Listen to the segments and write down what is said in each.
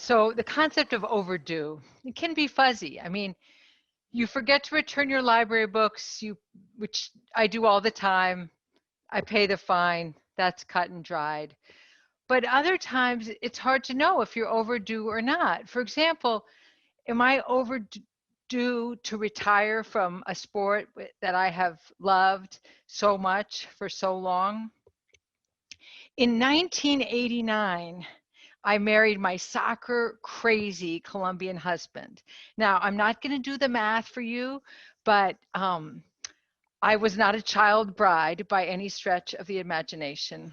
So the concept of overdue, it can be fuzzy. I mean, you forget to return your library books, which I do all the time. I pay the fine. That's cut and dried. But other times it's hard to know if you're overdue or not. For example, am I overdue to retire from a sport that I have loved so much for so long? In 1989, I married my soccer crazy Colombian husband. Now, I'm not going to do the math for you, but I was not a child bride by any stretch of the imagination.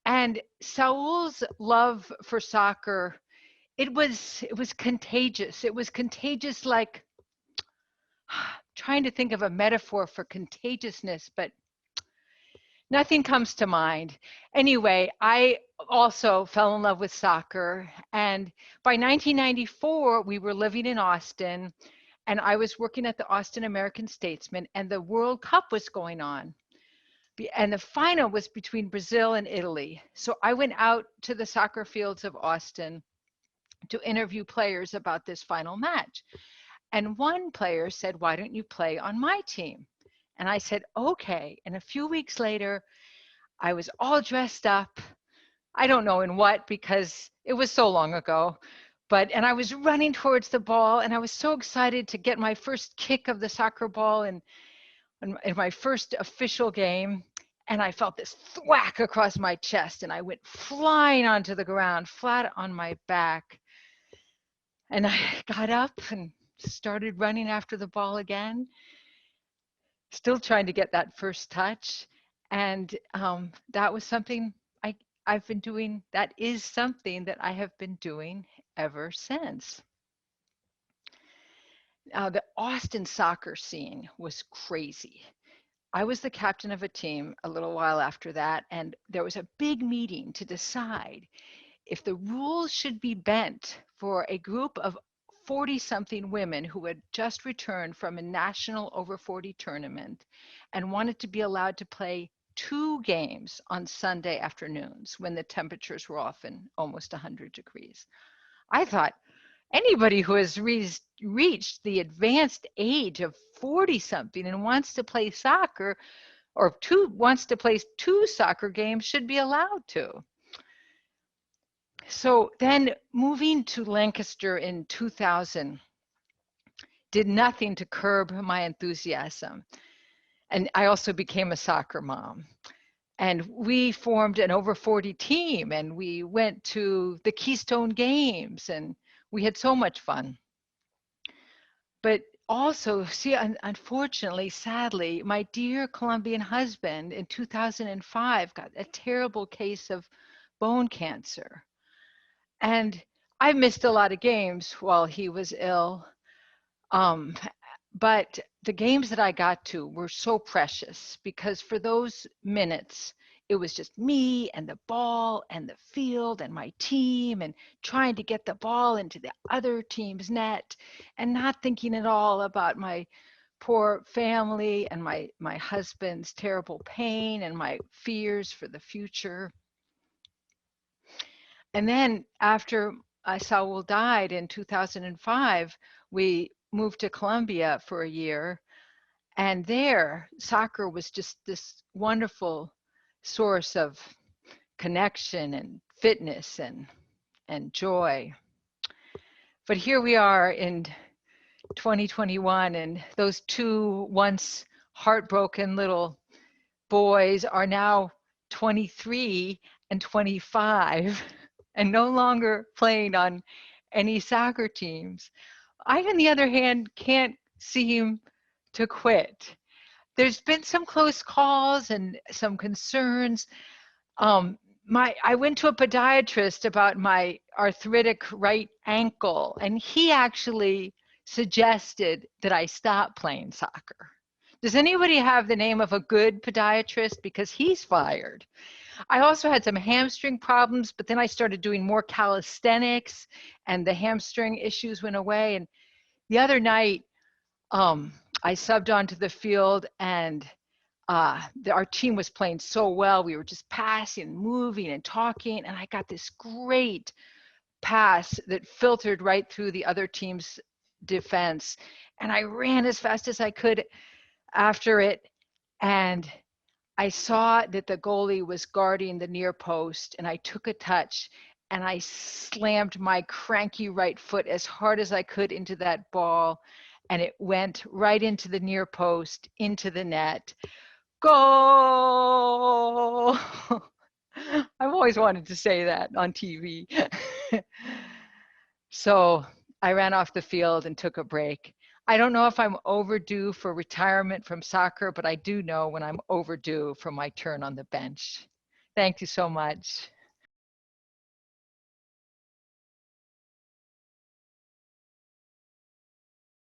And Saul's love for soccer, it was contagious. It was contagious, like trying to think of a metaphor for contagiousness, but nothing comes to mind. Anyway, I also fell in love with soccer. And by 1994, we were living in Austin, and I was working at the Austin American Statesman, and the World Cup was going on. And the final was between Brazil and Italy. So I went out to the soccer fields of Austin to interview players about this final match. And one player said, "Why don't you play on my team?" And I said, "Okay." And a few weeks later, I was all dressed up. I don't know in what, because it was so long ago. And I was running towards the ball, and I was so excited to get my first kick of the soccer ball in my first official game. And I felt this thwack across my chest, and I went flying onto the ground, flat on my back. And I got up and started running after the ball again, still trying to get that first touch. And that was something I've been doing. That is something that I have been doing ever since. The Austin soccer scene was crazy. I was the captain of a team a little while after that, and there was a big meeting to decide if the rules should be bent for a group of 40-something women who had just returned from a national over 40 tournament and wanted to be allowed to play 2 games on Sunday afternoons when the temperatures were often almost 100 degrees. I thought, anybody who has reached the advanced age of 40-something and wants to play soccer or wants to play 2 soccer games should be allowed to. So then moving to Lancaster in 2000 did nothing to curb my enthusiasm. And I also became a soccer mom. And we formed an over 40 team, and we went to the Keystone Games, and we had so much fun. But also, see, unfortunately, sadly, my dear Colombian husband in 2005 got a terrible case of bone cancer. And I missed a lot of games while he was ill. Um, but the games that I got to were so precious because for those minutes, it was just me and the ball and the field and my team and trying to get the ball into the other team's net and not thinking at all about my poor family and my husband's terrible pain and my fears for the future. And then after Saul died in 2005, we moved to Colombia for a year. And there, soccer was just this wonderful source of connection and fitness and joy. But here we are in 2021, and those 2 once heartbroken little boys are now 23 and 25 and no longer playing on any soccer teams. I, on the other hand, can't seem to quit. There's been some close calls and some concerns. I went to a podiatrist about my arthritic right ankle, and he actually suggested that I stop playing soccer. Does anybody have the name of a good podiatrist? Because he's fired. I also had some hamstring problems, but then I started doing more calisthenics and the hamstring issues went away. And the other night, I subbed onto the field and our team was playing so well. We were just passing, moving and talking. And I got this great pass that filtered right through the other team's defense. And I ran as fast as I could after it. And I saw that the goalie was guarding the near post, and I took a touch and I slammed my cranky right foot as hard as I could into that ball, and it went right into the near post, into the net. Goal! I've always wanted to say that on TV. So I ran off the field and took a break. I don't know if I'm overdue for retirement from soccer, but I do know when I'm overdue for my turn on the bench. Thank you so much.